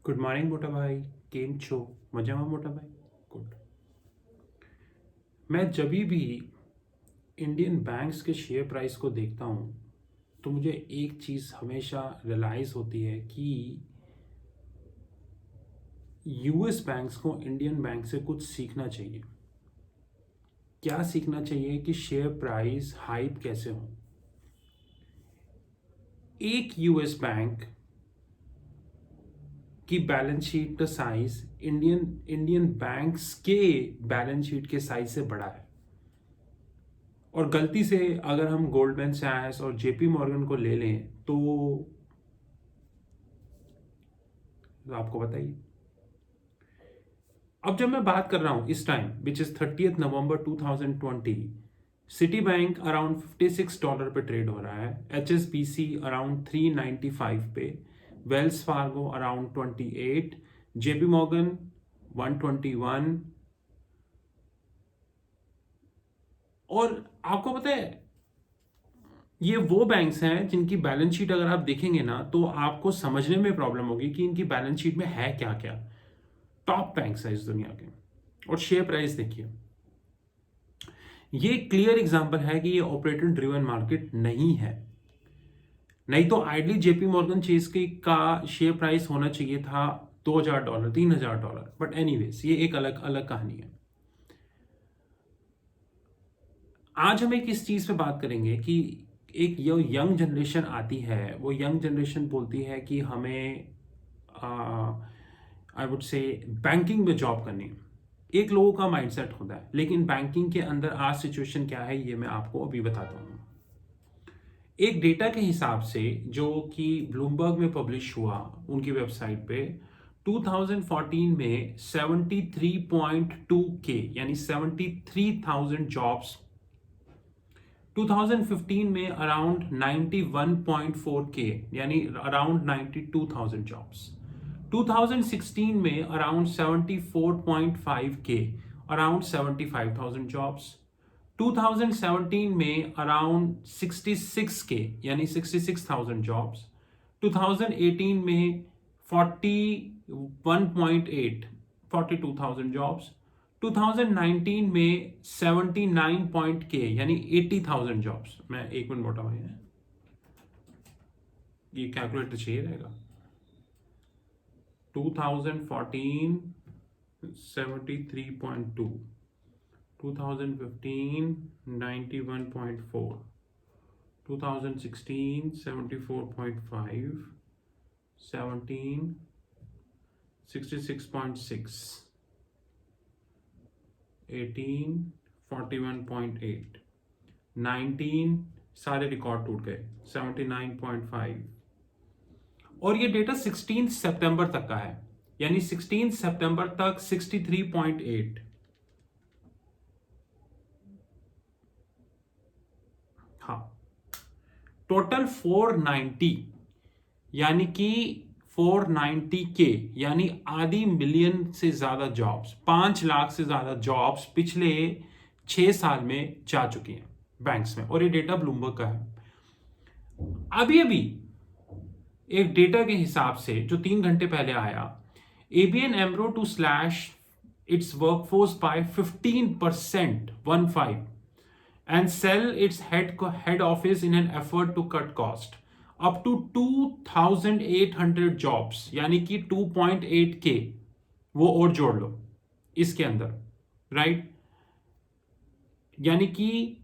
Good morning मोटा भाई। केम छो? मजाમાં मोटा भाई? गुड। मैं जभी भी इंडियन बैंक्स के शेयर प्राइस को देखता हूँ तो मुझे एक चीज़ हमेशा रियलाइज़ होती है कि यूएस बैंक्स को इंडियन बैंक से कुछ सीखना चाहिए। क्या सीखना चाहिए कि शेयर प्राइस हाइप कैसे हो। एक यूएस बैंक की बैलेंस शीट का साइज इंडियन बैंक्स के बैलेंस शीट के साइज से बड़ा है। और गलती से अगर हम गोल्डमैन सैक्स और जेपी मॉर्गन को ले लें तो आपको बताइए। अब जब मैं बात कर रहा हूं इस time which is 30 November 2020, city bank around $56 पे ट्रेड हो रहा है, HSBC अराउंड 395 पे, Wells Fargo around 28, JP Morgan 121। और आपको पता है ये वो बैंक्स हैं जिनकी बैलेंस शीट अगर आप देखेंगे ना तो आपको समझने में प्रॉब्लम होगी कि इनकी बैलेंस शीट में है क्या क्या। टॉप बैंक्स है इस दुनिया के। और शेयर प्राइस देखिए, ये क्लियर एग्जांपल है कि ये ऑपरेटर ड्रिवन मार्केट नहीं है। नहीं तो आइडली जेपी मॉर्गन चेस की का शेयर प्राइस होना चाहिए था $2000 $3000। बट एनीवेज ये एक अलग अलग कहानी है। आज हम एक इस चीज पे बात करेंगे कि एक यंग जनरेशन आती है, वो यंग जनरेशन बोलती है कि हमें आई वुड से बैंकिंग में जॉब करनी है। एक लोगों का माइंडसेट होता है, लेकिन बैंकिंग के अंदर आज सिचुएशन क्या है ये मैं आपको अभी बताता हूँ। एक डेटा के हिसाब से जो कि ब्लूमबर्ग में पब्लिश हुआ उनकी वेबसाइट पे, 2014 में 73.2 के यानी 73,000 जॉब्स, 2015 में अराउंड 91.4 के यानी अराउंड 92,000 जॉब्स, 2016 में अराउंड 74.5 के अराउंड 75,000 जॉब्स, 2017 में अराउंड 66 के यानी 66,000 जॉब्स, 2018 में 41.8 42,000 जॉब्स, 2019 में 79 पॉइंट के यानी 80,000 जॉब्स। मैं एक मिनट मोटा भाई है, ये कैलकुलेटर चाहिए रहेगा। 2014 73.2, 2015 91.4, 2016 74.5, 17 66.6, 18 41.8, 19 सारे रिकॉर्ड टूट गए 79.5। और ये डेटा 16 सितंबर तक का है, यानी 16 सितंबर तक 63.8। हाँ, टोटल 490 यानी कि 490 के यानी आधी मिलियन से ज्यादा जॉब्स, 5 लाख से ज्यादा जॉब्स पिछले 6 साल में जा चुकी हैं बैंक्स में। और ये डेटा ब्लूमबर्ग का है। अभी अभी एक डेटा के हिसाब से जो 3 घंटे पहले आया, ABN AMRO to slash its workforce by 15%, 15, and sell its head office in an effort to cut cost up to 2,800 jobs यानी कि 2.8 के वो और जोड़ लो इसके अंदर, राइट? यानी कि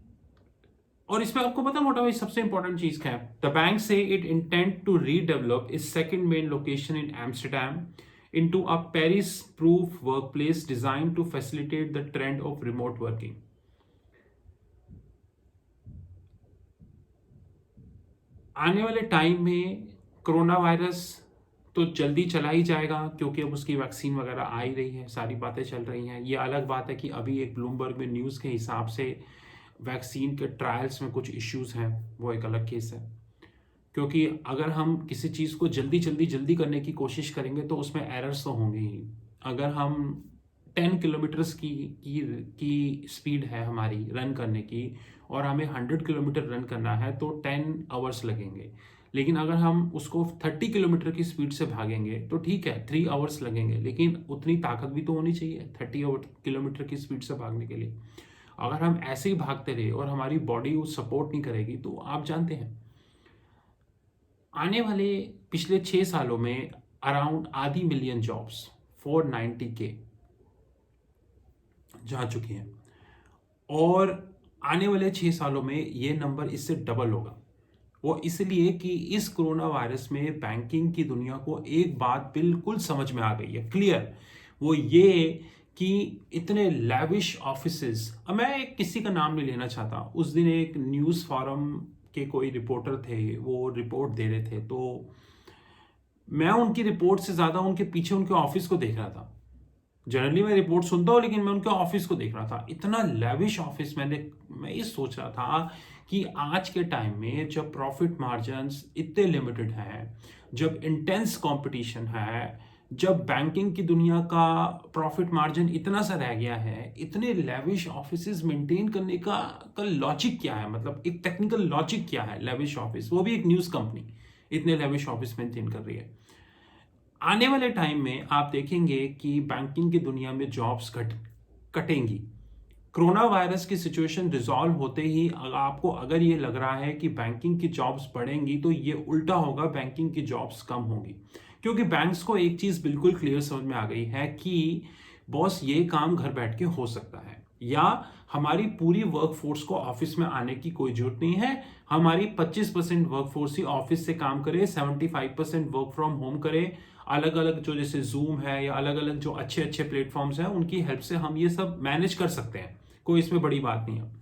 और इसमें आपको पता मोटा भाई सबसे इंपॉर्टेंट चीज क्या है? द बैंक से इट इंटेंट टू रीडेवलप इस second main location in Amsterdam into a Paris proof workplace designed to facilitate the trend of remote working। आने वाले टाइम में कोरोना वायरस तो जल्दी चला ही जाएगा क्योंकि अब उसकी वैक्सीन वगैरह आ ही रही है, सारी बातें चल रही हैं। ये अलग बात है कि अभी एक ब्लूमबर्ग में न्यूज़ के हिसाब से वैक्सीन के ट्रायल्स में कुछ इश्यूज हैं, वो एक अलग केस है। क्योंकि अगर हम किसी चीज़ को जल्दी करने की कोशिश करेंगे तो उसमें एरर्स तो होंगे ही। अगर हम 10 किलोमीटर्स की स्पीड है हमारी रन करने की और हमें 100 किलोमीटर रन करना है तो 10 आवर्स लगेंगे। लेकिन अगर हम उसको 30 किलोमीटर की स्पीड से भागेंगे तो ठीक है 3 आवर्स लगेंगे, लेकिन उतनी ताकत भी तो होनी चाहिए 30 किलोमीटर की स्पीड से भागने के लिए। अगर हम ऐसे ही भागते रहे और हमारी बॉडी वो सपोर्ट नहीं करेगी तो आप जानते हैं आने वाले पिछले 6 सालों में अराउंड आधी मिलियन जॉब्स 490 के जा चुकी हैं, और आने वाले 6 सालों में ये नंबर इससे डबल होगा। वो इसलिए कि इस कोरोना वायरस में बैंकिंग की दुनिया को एक बात बिल्कुल समझ में आ गई है, क्लियर। वो ये कि इतने लैविश ऑफिसेस, मैं किसी का नाम नहीं लेना चाहता, उस दिन एक न्यूज़ फॉरम के कोई रिपोर्टर थे, वो रिपोर्ट दे रहे थे, तो मैं उनकी रिपोर्ट से ज़्यादा उनके पीछे उनके ऑफिस को देख रहा था। जनरली मैं रिपोर्ट सुनता हूँ, लेकिन मैं उनके ऑफिस को देख रहा था, इतना लैविश ऑफिस। मैं ये सोच रहा था कि आज के टाइम में जब प्रॉफिट मार्जिन्स इतने लिमिटेड हैं, जब इंटेंस कंपटीशन है, जब बैंकिंग की दुनिया का प्रॉफिट मार्जिन इतना सा रह गया है, इतने लैविश ऑफिसेज मेंटेन करने का लॉजिक क्या है, मतलब एक टेक्निकल लॉजिक क्या है। लैविश ऑफिस, वो भी एक न्यूज़ कंपनी इतने लैविश ऑफिस मेंटेन कर रही है। आने वाले टाइम में आप देखेंगे कि बैंकिंग की दुनिया में जॉब्स कटेंगी। कोरोना वायरस की सिचुएशन रिजॉल्व होते ही आपको अगर ये लग रहा है कि बैंकिंग की जॉब्स बढ़ेंगी, तो ये उल्टा होगा, बैंकिंग की जॉब्स कम होंगी। क्योंकि बैंक्स को एक चीज बिल्कुल क्लियर समझ में आ गई है कि बॉस ये काम घर बैठ के हो सकता है, या हमारी पूरी वर्कफोर्स को ऑफिस में आने की कोई जरूरत नहीं है। हमारी 25% वर्कफोर्स ही ऑफिस से काम करे, 75% वर्क फ्रॉम होम करे। अलग अलग जो जैसे जूम है या अलग अलग जो अच्छे अच्छे प्लेटफॉर्म्स हैं, उनकी हेल्प से हम ये सब मैनेज कर सकते हैं, कोई इसमें बड़ी बात नहीं है।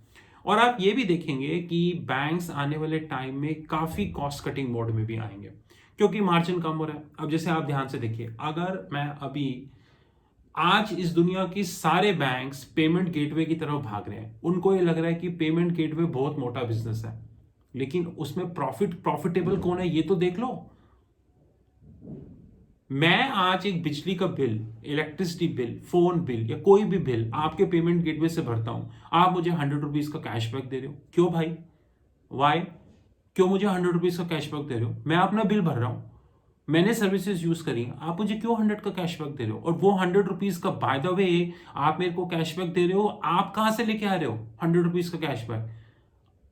और आप ये भी देखेंगे कि बैंक्स आने वाले टाइम में काफी कॉस्ट कटिंग मोड में भी आएंगे, क्योंकि मार्जिन कम हो रहा है। अब जैसे आप ध्यान से देखिए, अगर मैं अभी आज इस दुनिया की सारे बैंक्स पेमेंट गेटवे की तरफ भाग रहे हैं, उनको ये लग रहा है कि पेमेंट गेटवे बहुत मोटा बिजनेस है, लेकिन उसमें प्रॉफिटेबल कौन है ये तो देख लो। मैं आज एक बिजली का bill, electricity bill, phone bill या कोई भी बिल आपके पेमेंट गेटवे से भरता हूं, आप मुझे 100 रुपीज का कैशबैक दे रहे हो। क्यों भाई, वाई? क्यों मुझे 100 रुपीज का कैशबैक दे रहे हो? मैं अपना बिल भर रहा हूं, मैंने सर्विसेज यूज करी, आप मुझे क्यों 100 का कैशबैक दे रहे हो? और वो 100 रुपीज का, बाय द वे, आप मेरे को कैशबैक दे रहे हो, आप कहां से लेके आ रहे हो 100 रुपीज का कैशबैक?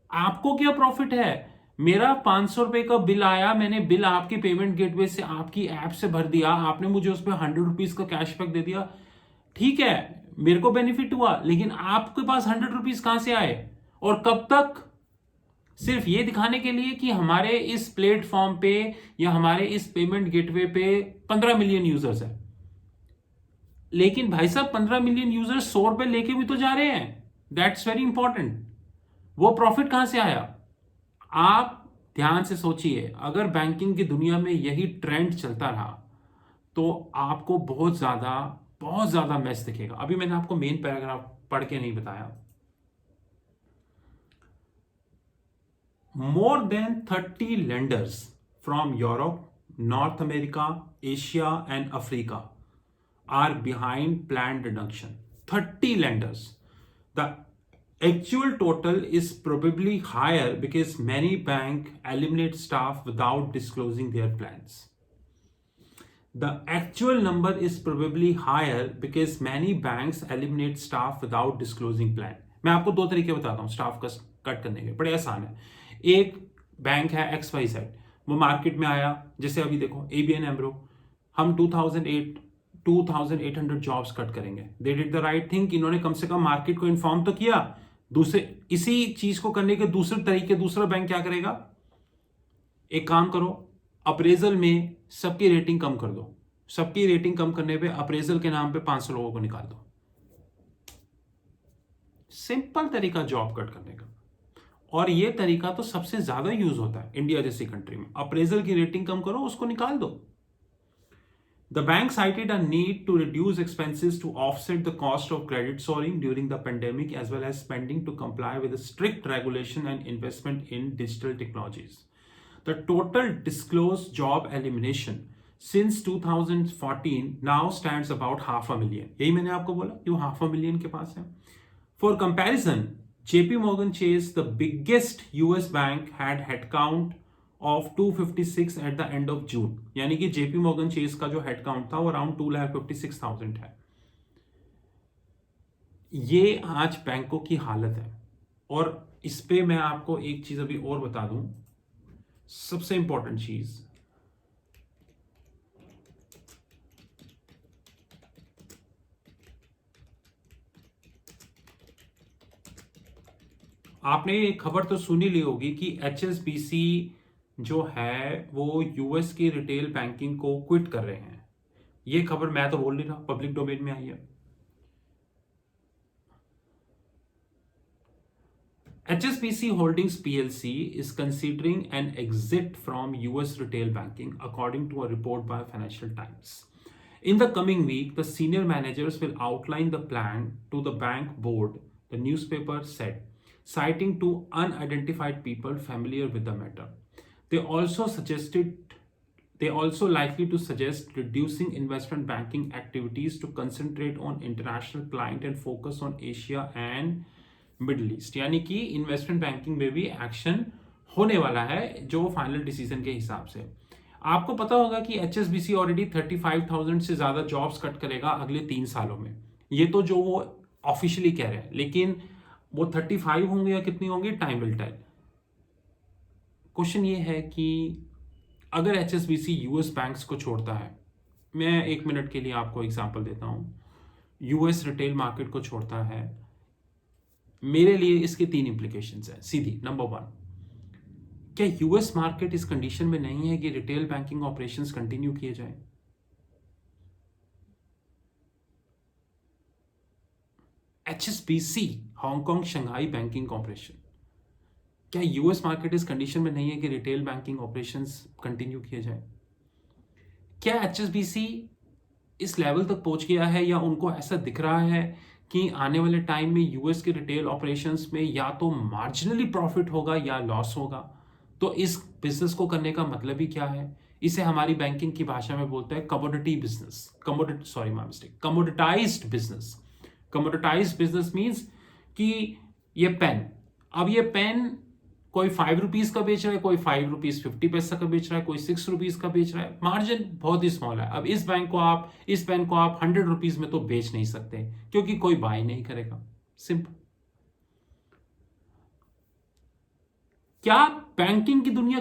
आपको क्या प्रॉफिट है? मेरा 500 रुपए का बिल आया, मैंने बिल आपकी पेमेंट गेटवे से, आपकी ऐप से भर दिया, आपने मुझे उस पर 100 रुपीज का कैशबैक दे दिया, ठीक है, मेरे को बेनिफिट हुआ, लेकिन आपके पास 100 रुपीज कहां से आए और कब तक? सिर्फ ये दिखाने के लिए कि हमारे इस प्लेटफॉर्म पे या हमारे इस पेमेंट गेटवे पे 15 मिलियन यूजर्स हैं। लेकिन भाई साहब 15 मिलियन यूजर्स 100 रुपए लेके भी तो जा रहे हैं, दैट्स वेरी इंपॉर्टेंट। वो प्रॉफिट कहां से आया? आप ध्यान से सोचिए, अगर बैंकिंग की दुनिया में यही ट्रेंड चलता रहा तो आपको बहुत ज्यादा मैस दिखेगा। अभी मैंने आपको मेन पैराग्राफ पढ़ के नहीं बताया। More than 30 lenders from Europe, North America, Asia, and Africa are behind planned reduction. 30 lenders. The actual total is probably higher because many banks eliminate staff without disclosing their plans. The actual number is probably higher because many banks eliminate staff without disclosing plan. मैं आपको दो तरीके बताता हूँ staff का cut करने के, बड़े आसान है। एक बैंक है XYZ, वो मार्केट में आया, जैसे अभी देखो ABN AMRO, हम 2800 जॉब्स कट करेंगे। They did the right thing, इन्होंने कम से कम मार्केट को इन्फॉर्म तो किया। दूसरे इसी चीज को करने के दूसरे तरीके दूसरा बैंक क्या करेगा, एक काम करो, अप्रेजल में सबकी रेटिंग कम कर दो, सबकी रेटिंग कम करने पे अप्रेजल के नाम पे 500 लोगों को निकाल दो। सिंपल तरीका जॉब कट करने का, और ये तरीका तो सबसे ज्यादा यूज होता है इंडिया जैसी कंट्री में। अप्रेजल की रेटिंग कम करो, उसको निकाल दो। The bank cited a need to reduce expenses to offset the cost of credit soaring during the pandemic, as well as spending to comply with the strict regulation and investment in digital technologies. The total disclosed job elimination since 2014 now stands about 500,000. यही मैंने आपको बोला कि वो 500,000 के पास है। For comparison, JP Morgan Chase, the biggest US bank, had headcount of 256 at the end of June, यानी कि जेपी मॉर्गन चेस का जो हेड काउंट था वो अराउंड 2,56,000 है। ये आज बैंकों की हालत है। और इस पे मैं आपको एक चीज अभी और बता दूं, सबसे इंपॉर्टेंट चीज, आपने खबर तो सुनी ली होगी कि एचएसबीसी जो है वो यूएस की रिटेल बैंकिंग को क्विट कर रहे हैं। ये खबर मैं तो बोल नहीं रहा, पब्लिक डोमेन में आई है। HSBC Holdings PLC is considering an exit from US retail banking, according to a report by Financial Times. In the coming week, the senior managers will outline the plan to the bank board, the newspaper said, citing two unidentified people familiar with the matter. They also likely to suggest reducing investment banking activities to concentrate on international client and focus on Asia and middle east. यानी कि investment banking में भी action होने वाला है जो final decision के हिसाब से। आपको पता होगा कि एचएसबीसी ऑलरेडी 35,000 से ज्यादा जॉब्स कट करेगा अगले 3 सालों में। ये तो जो वो ऑफिशियली कह रहे हैं, लेकिन वो 35 होंगे या कितनी होंगी, टाइम विल टेल। क्वेश्चन ये है कि अगर एचएसबीसी यूएस बैंक्स को छोड़ता है, मैं 1 मिनट के लिए आपको एग्जांपल देता हूं, यूएस रिटेल मार्केट को छोड़ता है, मेरे लिए इसके 3 इंप्लीकेशंस हैं सीधी। नंबर 1, क्या यूएस मार्केट इस कंडीशन में नहीं है कि रिटेल बैंकिंग ऑपरेशंस कंटिन्यू किए जाएं? HSBC Hong Kong Shanghai banking corporation, क्या यूएस मार्केट इस कंडीशन में नहीं है कि रिटेल बैंकिंग ऑपरेशंस कंटिन्यू किए जाएं? क्या एचएसबीसी इस लेवल तक पहुंच गया है या उनको ऐसा दिख रहा है कि आने वाले टाइम में यूएस के रिटेल ऑपरेशंस में या तो मार्जिनली प्रॉफिट होगा या लॉस होगा? तो इस बिजनेस को करने का मतलब ही क्या है? इसे हमारी बैंकिंग की भाषा में बोलते हैं commodity business, commoditized business. Commoditized business means कि ये पेन, अब ये पेन कोई 5 रुपीज का बेच रहा है, कोई 5 रुपीज 50 पैसा का बेच रहा है, कोई 6 रुपीज का बेच रहा है, मार्जिन बहुत ही स्मॉल है। अब इस पेन को आप 100 रुपीज में तो बेच नहीं सकते क्योंकि कोई बाय नहीं करेगा। सिंपल। क्या बैंकिंग की दुनिया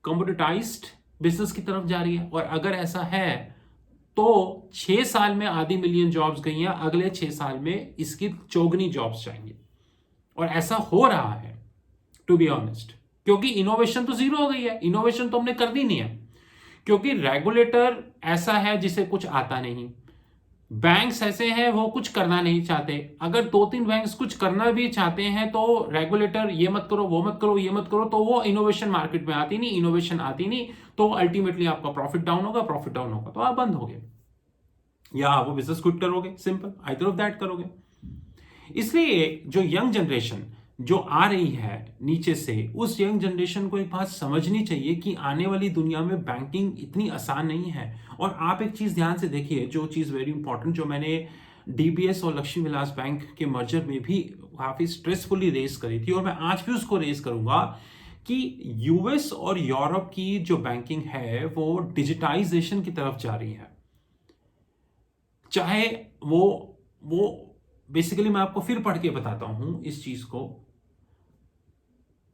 कमोडिटाइज्ड बिजनेस की तरफ जा रही है? और अगर ऐसा है तो 6 साल में आधी मिलियन जॉब्स गई हैं, अगले 6 साल में इसकी चौगुनी जॉब्स जाएंगी। और ऐसा हो रहा है, टू बी ऑनेस्ट, क्योंकि इनोवेशन तो जीरो हो गई है। इनोवेशन तो हमने कर दी नहीं है क्योंकि रेगुलेटर ऐसा है जिसे कुछ आता नहीं, बैंक्स ऐसे हैं वो कुछ करना नहीं चाहते। अगर 2-3 बैंक्स कुछ करना भी चाहते हैं तो रेगुलेटर ये मत करो, वो मत करो, ये मत करो, तो वो इनोवेशन मार्केट में आती नहीं, इनोवेशन आती नहीं, तो अल्टीमेटली आपका प्रॉफिट डाउन होगा, प्रॉफिट डाउन होगा तो आप बंद हो गए या वो बिजनेस क्विट करोगे। सिंपल, आइदर ऑफ दैट करोगे। इसलिए जो यंग जनरेशन जो आ रही है नीचे से, उस यंग जनरेशन को एक बात समझनी चाहिए कि आने वाली दुनिया में बैंकिंग इतनी आसान नहीं है। और आप एक चीज ध्यान से देखिए, जो चीज वेरी इंपॉर्टेंट, जो मैंने डीबीएस और लक्ष्मी विलास बैंक के मर्जर में भी काफी स्ट्रेसफुली रेस करी थी और मैं आज भी उसको रेस करूंगा, कि यूएस और यूरोप की जो बैंकिंग है वो डिजिटाइजेशन की तरफ जा रही है। चाहे वो बेसिकली मैं आपको फिर पढ़ के बताता हूं इस चीज को।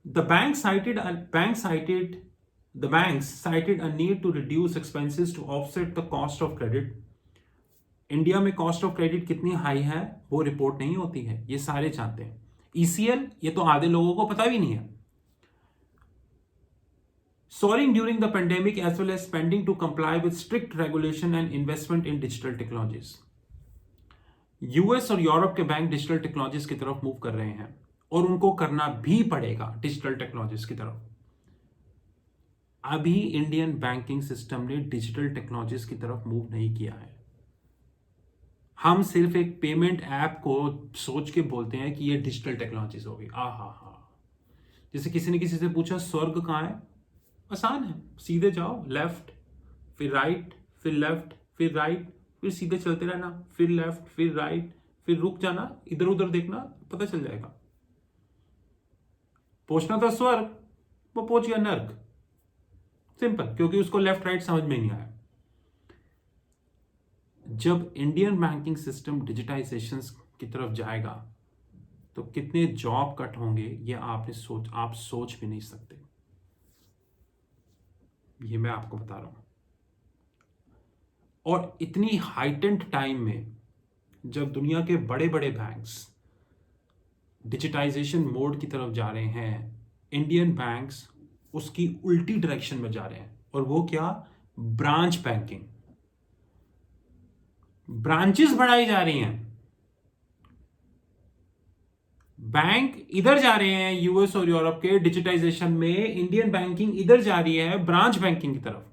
The banks cited a need to reduce expenses to offset the cost of credit. India में कॉस्ट ऑफ क्रेडिट कितनी हाई है वो रिपोर्ट नहीं होती है, ये सारे जानते हैं। ईसीएल ये तो आधे लोगों को पता भी नहीं है। Soaring during the pandemic as well as spending to comply with strict regulation and investment in digital technologies. US और यूरोप के बैंक डिजिटल टेक्नोलॉजीज की तरफ मूव कर रहे हैं और उनको करना भी पड़ेगा डिजिटल टेक्नोलॉजीज की तरफ। अभी इंडियन बैंकिंग सिस्टम ने डिजिटल टेक्नोलॉजीज की तरफ मूव नहीं किया है। हम सिर्फ एक पेमेंट ऐप को सोच के बोलते हैं कि ये डिजिटल टेक्नोलॉजीज होगी। हा, जैसे किसी ने किसी से पूछा स्वर्ग कहाँ है, आसान है, सीधे जाओ, लेफ्ट फिर राइट फिर लेफ्ट फिर राइट, फिर सीधे चलते रहना, फिर लेफ्ट फिर राइट, फिर रुक जाना, इधर उधर देखना, पता चल जाएगा। पहुंचना था स्वर्ग, वो पहुंच गया नर्क। सिंपल, क्योंकि उसको लेफ्ट राइट समझ में नहीं आया। जब इंडियन बैंकिंग सिस्टम डिजिटाइजेशन की तरफ जाएगा तो कितने जॉब कट होंगे ये आप सोच भी नहीं सकते। ये मैं आपको बता रहा हूं। और इतनी हाइटेंड टाइम में जब दुनिया के बड़े बड़े बैंक्स डिजिटाइजेशन मोड की तरफ जा रहे हैं, इंडियन बैंक्स उसकी उल्टी डायरेक्शन में जा रहे हैं। और वो क्या? Branch banking. ब्रांचेस बढ़ाई जा रही हैं। बैंक इधर जा रहे हैं यूएस और यूरोप के डिजिटाइजेशन में, इंडियन बैंकिंग इधर जा रही है ब्रांच बैंकिंग की तरफ।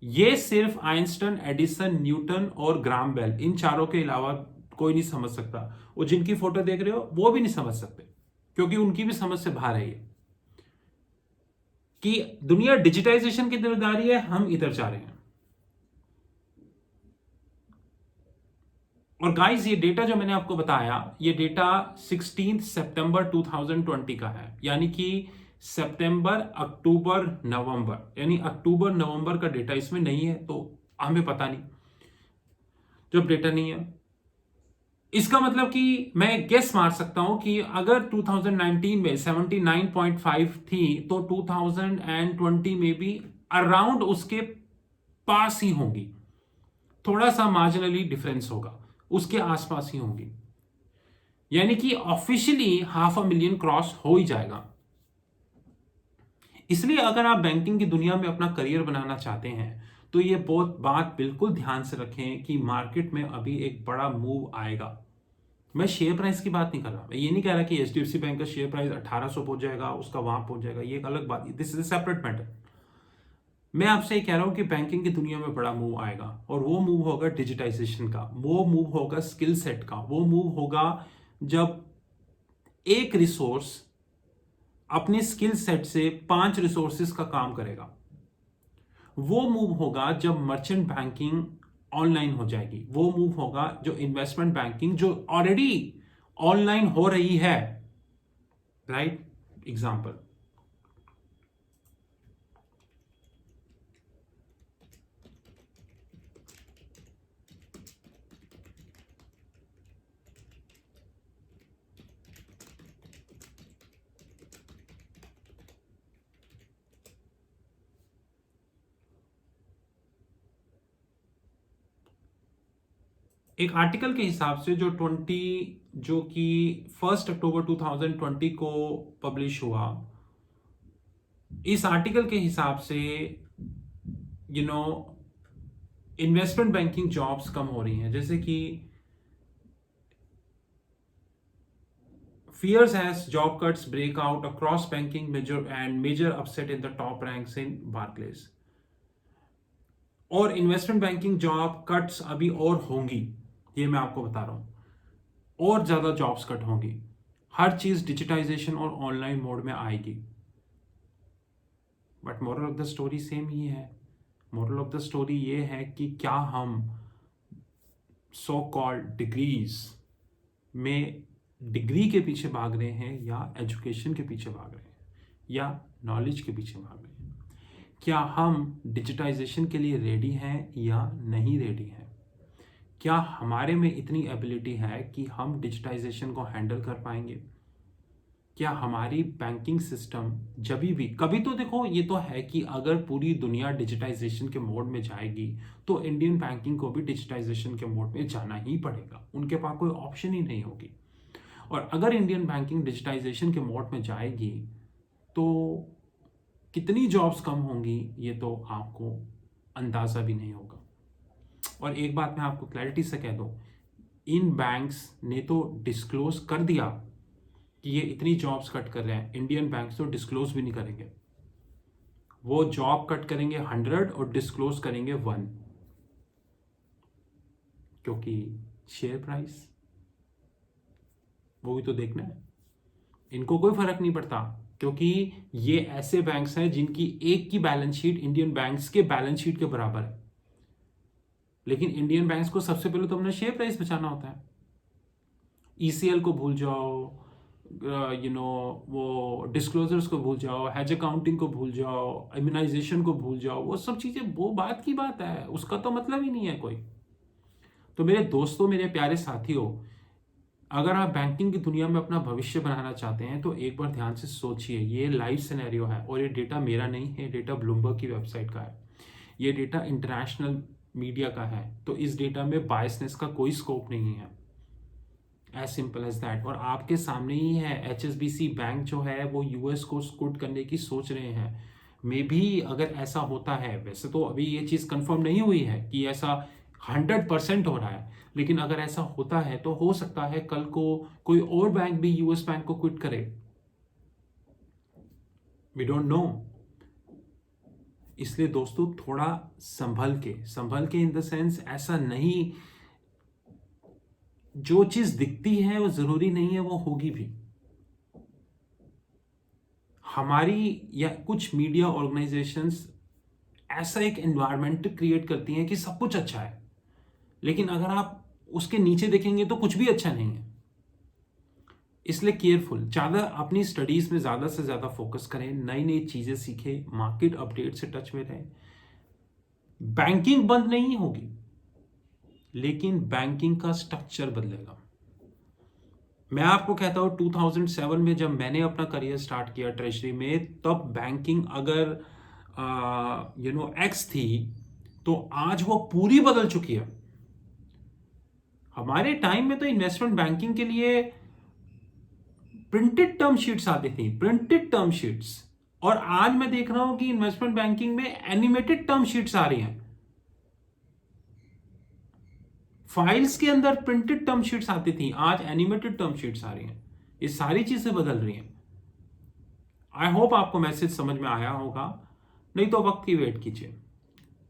ये सिर्फ आइंस्टाइन, एडिसन, न्यूटन और ग्राम बेल, इन चारों के अलावा कोई नहीं समझ सकता। वो जिनकी फोटो देख रहे हो वो भी नहीं समझ सकते, क्योंकि उनकी भी समझ से बाहर है ये कि दुनिया डिजिटाइजेशन की तरफ जा रही है, हम इधर जा रहे हैं। और गाइस, ये डेटा जो मैंने आपको बताया, ये डेटा 16 सितंबर 2020 का है, यानी कि सितंबर, अक्टूबर, नवंबर, यानी अक्टूबर नवंबर का डेटा इसमें नहीं है, तो हमें पता नहीं। जब डेटा नहीं है, इसका मतलब कि मैं गेस मार सकता हूं कि अगर 2019 में 79.5 थी तो 2020 में भी अराउंड उसके पास ही होंगी। थोड़ा सा मार्जिनली डिफरेंस होगा, उसके आसपास ही होंगी। यानी कि ऑफिशियली 500,000 क्रॉस हो ही जाएगा। इसलिए अगर आप बैंकिंग की दुनिया में अपना करियर बनाना चाहते हैं तो ये बात बिल्कुल ध्यान से रखें कि मार्केट में अभी एक बड़ा मूव आएगा। मैं शेयर प्राइस की बात नहीं कर रहा, मैं ये नहीं कह रहा कि एचडीएफसी बैंक का शेयर प्राइस 1800 पहुंच जाएगा, उसका वहां पहुंच जाएगा, ये एक अलग बात, this is a separate matter. मैं आपसे ये कह रहा हूं कि बैंकिंग की दुनिया में बड़ा मूव आएगा, और वो मूव होगा डिजिटाइजेशन का, वो मूव होगा स्किल सेट का, वो मूव होगा जब एक रिसोर्स अपने स्किल सेट से 5 रिसोर्सेस का काम करेगा। वो मूव होगा जब मर्चेंट बैंकिंग ऑनलाइन हो जाएगी। वो मूव होगा जो इन्वेस्टमेंट बैंकिंग जो ऑलरेडी ऑनलाइन हो रही है, राइट? एग्जांपल, एक आर्टिकल के हिसाब से जो कि 1 अक्टूबर 2020 को पब्लिश हुआ, इस आर्टिकल के हिसाब से इन्वेस्टमेंट बैंकिंग जॉब्स कम हो रही हैं। जैसे कि fears as job cuts break out across banking major upset in the top ranks in Barclays। और इन्वेस्टमेंट बैंकिंग जॉब कट्स अभी और होंगी, ये मैं आपको बता रहा हूं। और ज्यादा जॉब्स कट होंगी, हर चीज डिजिटाइजेशन और ऑनलाइन मोड में आएगी। But moral of the story same ही है। मोरल ऑफ द स्टोरी ये है कि क्या हम सो कॉल्ड डिग्रीज में डिग्री के पीछे भाग रहे हैं, या एजुकेशन के पीछे भाग रहे हैं, या नॉलेज के पीछे भाग रहे हैं? क्या हम डिजिटाइजेशन के लिए रेडी हैं या नहीं रेडी हैं? क्या हमारे में इतनी एबिलिटी है कि हम डिजिटाइजेशन को हैंडल कर पाएंगे? क्या हमारी बैंकिंग सिस्टम जब भी, कभी तो देखो, ये तो है कि अगर पूरी दुनिया डिजिटाइजेशन के मोड में जाएगी तो इंडियन बैंकिंग को भी डिजिटाइजेशन के मोड में जाना ही पड़ेगा, उनके पास कोई ऑप्शन ही नहीं होगी। और अगर इंडियन बैंकिंग डिजिटाइजेशन के मोड में जाएगी तो कितनी जॉब्स कम होंगी ये तो आपको अंदाजा भी नहीं होगा। और एक बात मैं आपको क्लैरिटी से कह दूं, इन बैंक्स ने तो डिस्क्लोज कर दिया कि ये इतनी जॉब्स कट कर रहे हैं। इंडियन बैंक्स तो डिस्क्लोज भी नहीं करेंगे, वो जॉब कट करेंगे 100 और डिस्क्लोज करेंगे 1, क्योंकि शेयर प्राइस वो भी तो देखना है। इनको कोई फर्क नहीं पड़ता, क्योंकि ये ऐसे बैंक्स हैं जिनकी एक की बैलेंस शीट इंडियन बैंक्स के बैलेंस शीट के बराबर है। लेकिन इंडियन बैंक्स को सबसे पहले तो अपना शेयर प्राइस बचाना होता है। ईसीएल को भूल जाओ, वो डिस्क्लोजर्स को भूल जाओ, हेज अकाउंटिंग को भूल जाओ, इम्यूनाइजेशन को भूल जाओ, वो सब चीज़ें वो बात की बात है, उसका तो मतलब ही नहीं है कोई। तो मेरे दोस्तों, मेरे प्यारे साथियों, अगर आप बैंकिंग की दुनिया में अपना भविष्य बनाना चाहते हैं तो एक बार ध्यान से सोचिए। ये लाइव सिनेरियो है और ये डेटा मेरा नहीं है, डेटा ब्लूमबर्ग की वेबसाइट का है, ये डेटा इंटरनेशनल मीडिया का है। तो इस डेटा में बायसनेस का कोई स्कोप नहीं है, एज सिंपल एज दैट। और आपके सामने ही है, HSBC बैंक जो है वो US को स्कूट करने की सोच रहे हैं। मे भी अगर ऐसा होता है, वैसे तो अभी ये चीज़ कंफर्म नहीं हुई है कि ऐसा 100% हो रहा है, लेकिन अगर ऐसा होता है तो हो सकता है कल को कोई और बैंक भी US बैंक को क्विट करे। We don't know. इसलिए दोस्तों थोड़ा संभल के इन द सेंस, ऐसा नहीं जो चीज दिखती है वो जरूरी नहीं है वो होगी भी। हमारी या कुछ मीडिया ऑर्गेनाइजेशंस ऐसा एक एनवायरनमेंट क्रिएट करती हैं कि सब कुछ अच्छा है, लेकिन अगर आप उसके नीचे देखेंगे तो कुछ भी अच्छा नहीं है। इसलिए केयरफुल, ज़्यादा अपनी स्टडीज में ज़्यादा से ज़्यादा फोकस करें, नई नई चीज़ें सीखें, मार्केट अपडेट से टच में रहें। बैंकिंग बंद नहीं होगी, लेकिन बैंकिंग का स्ट्रक्चर बदलेगा। मैं आपको कहता हूं 2007 में जब मैंने अपना करियर स्टार्ट किया ट्रेजरी में, तब बैंकिंग अगर एक्स थी तो आज वो पूरी बदल चुकी है। हमारे टाइम में तो इन्वेस्टमेंट बैंकिंग के लिए प्रिंटेड टर्म शीट्स आती थी, प्रिंटेड टर्म शीट्स, और आज मैं देख रहा हूं कि इन्वेस्टमेंट बैंकिंग में एनिमेटेड टर्म शीट्स आ रही हैं। फाइल्स के अंदर प्रिंटेड टर्म शीट्स आती थी, आज एनिमेटेड टर्म शीट्स आ रही हैं। ये सारी चीजें बदल रही हैं। आई होप आपको मैसेज समझ में आया होगा, नहीं तो वक्त की वेट कीजिए।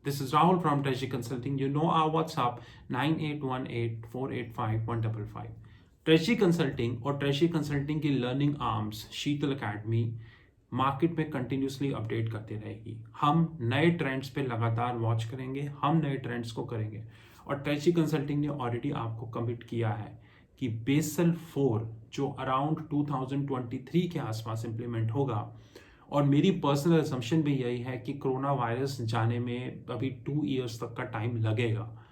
This is Rahul from treasury consulting. You know our WhatsApp 9818485155। Treasury consulting और ट्रेजरी कंसल्टिंग की learning arms Sheetal academy market में कंटिन्यूसली अपडेट करते रहेगी। हम नए ट्रेंड्स पे लगातार वॉच करेंगे, हम नए ट्रेंड्स को करेंगे। और ट्रेजरी कंसल्टिंग ने ऑलरेडी आपको कमिट किया है कि बेसल 4 जो अराउंड 2023 के आसपास इंप्लीमेंट होगा, और मेरी पर्सनल असम्पशन भी यही है कि कोरोना वायरस जाने में अभी 2 इयर्स तक का टाइम लगेगा।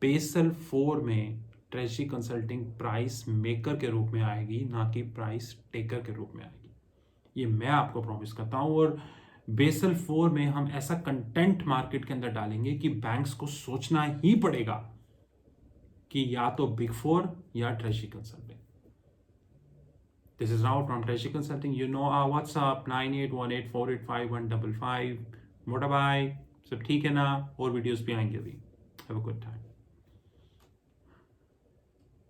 बेसल 4 में ट्रेजरी कंसल्टिंग प्राइस मेकर के रूप में आएगी, ना कि प्राइस टेकर के रूप में आएगी। ये मैं आपको प्रॉमिस करता हूं। और बेसल 4 में हम ऐसा कंटेंट मार्केट के अंदर डालेंगे कि बैंक्स को सोचना ही पड़ेगा कि या तो बिग 4 या treasury consulting. This is Rahul from treasury consulting. You know our WhatsApp 9818485155। मोटा भाई सब ठीक है ना? और वीडियोस भी आएंगे अभी। Have a good time.